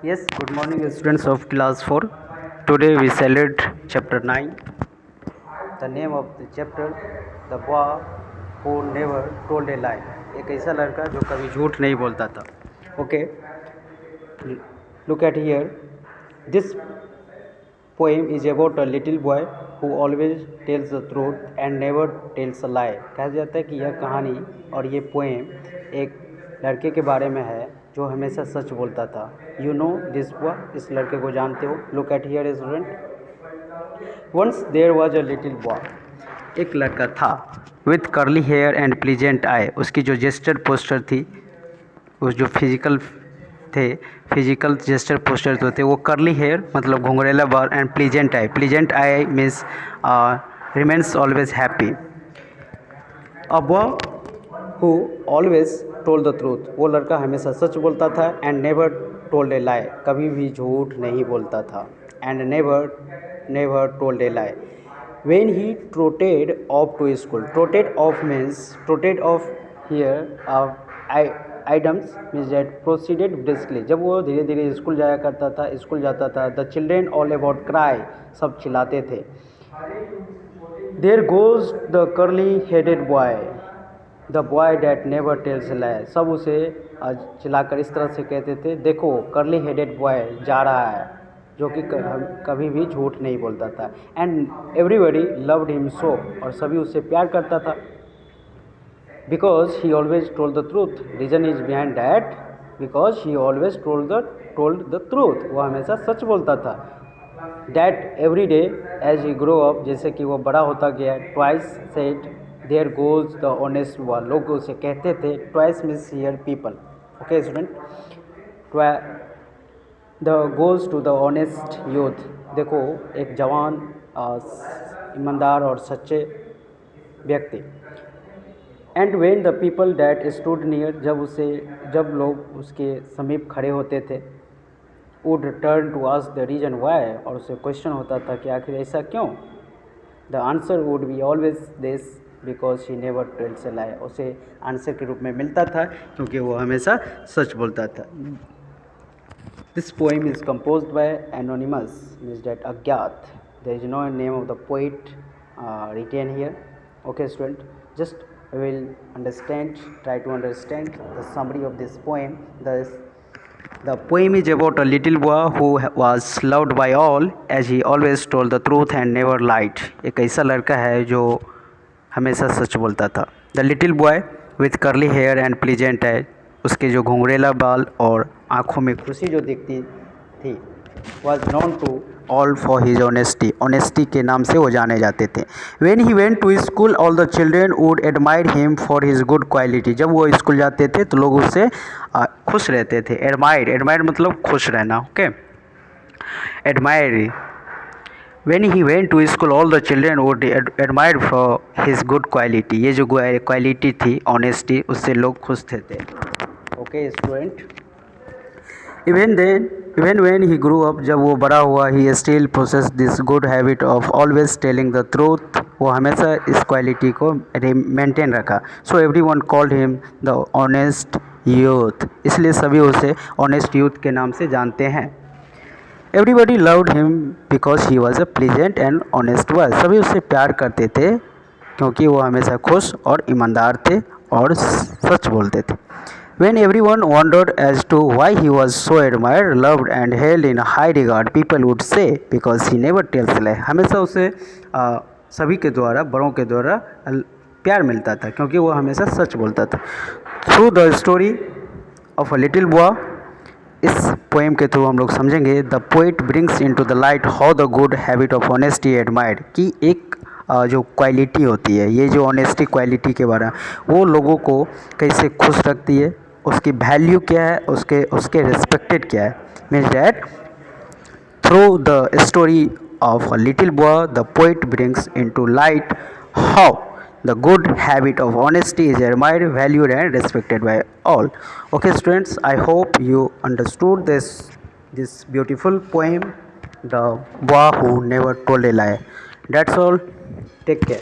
Yes, good morning, students of class 4. Today we celebrate chapter 9. The name of the chapter, The Boy Who Never Told a Lie. एक ऐसा लड़का जो कभी झूठ नहीं बोलता था. Okay, look at here. This poem is about a little boy who always tells the truth and never tells a lie. कहा जाता है कि यह कहानी और ये पोएम एक लड़के के बारे में है जो हमेशा सच बोलता था. यू नो दिस बॉय, इस लड़के को जानते हो. Look at here student. Once there was a little boy, एक लड़का था with curly hair and pleasant eye. उसकी जो जेस्चर पोस्टर थी, उस जो फिजिकल जेस्चर पोस्टर होते वो कर्ली हेयर मतलब घुंघरेला बाल and pleasant I means remains always happy. A boy who always told the truth, वो लड़का हमेशा सच बोलता था. And never told a lie, कभी भी झूठ नहीं बोलता था. And never told a lie. When he trotted off to school, trotted off means trotted off here items means that proceeded briskly. जब वो धीरे धीरे स्कूल जाता था. The children all about cry, सब चिल्लाते थे. There goes the curly headed boy, the boy that never tells lie. सब उसे चिल्लाकर इस तरह से कहते थे, देखो कर्ली हेडेड बॉय जा रहा है जो कि कभी भी झूठ नहीं बोलता था. And everybody loved him so, और सभी उससे प्यार करता था. Because he always told the truth. Reason is behind that, because he always told the truth, वो हमेशा सच बोलता था. That every day as he grow up, जैसे कि वो बड़ा होता गया. Twice said there goes the honest boy, लोग उसे कहते थे. Twice means here people. Okay student. The goes to the honest youth, देखो एक जवान ईमानदार और सच्चे व्यक्ति. And when the people that stood near, जब लोग उसके समीप खड़े होते थे. Would turn to ask the reason why, और उसे क्वेश्चन होता था कि आखिर ऐसा क्यों. The answer would be always this, because he never tells a lie. उसे आंसर के रूप में मिलता था क्योंकि वो हमेशा सच बोलता था. This poem is composed by anonymous, means that अज्ञात. There is no name of the poet written here. Okay student, just we will try to understand the summary of this poem. The poem is about a little boy who was loved by all as he always told the truth and never lied. एक ऐसा लड़का है जो हमेशा सच बोलता था. The little boy with curly hair and pleasant eye, उसके जो घुंघरेला बाल और आँखों में खुशी जो दिखती थी, was known to all for his honesty के नाम से वो जाने जाते थे. When he went to school, all the children would admire him for his good quality. जब वो स्कूल जाते थे तो लोग उससे खुश रहते थे. admire मतलब खुश रहना. Okay, admire. When he went to school, all the children would admire for his good quality. ये जो क्वालिटी थी honesty, उससे लोग खुश थे. Okay student. Even when he grew up, जब वो बड़ा हुआ, he still possessed this good habit of always telling the truth. वो हमेशा इस क्वालिटी को मेंटेन रखा. So everyone called him the honest youth. इसलिए सभी उसे honest youth के नाम से जानते हैं. Everybody loved him because he was a pleasant and honest boy. सभी उससे प्यार करते थे क्योंकि वो हमेशा खुश और ईमानदार थे और सच बोलते थे. When everyone wondered as to why he was so admired, loved and held in high regard, people would say because he never tells lie. हमेशा उसे सभी के द्वारा, बड़ों के द्वारा प्यार मिलता था क्योंकि वो हमेशा सच बोलता था. Through the story of a little boy, इस पोएम के थ्रू हम लोग समझेंगे the poet brings into the light how the good habit of honesty admired, कि एक जो क्वालिटी होती है, ये जो ऑनेस्टी क्वालिटी के बारे में, वो लोगों को कैसे खुश रखती है, उसकी वैल्यू क्या है, उसके रिस्पेक्टेड क्या है. Means that through the story of a little boy the poet brings into light how the good habit of honesty is admired, valued and respected by all. Okay students, I hope you understood this beautiful poem, The Boy Who Never Told a Lie. That's all. Take care.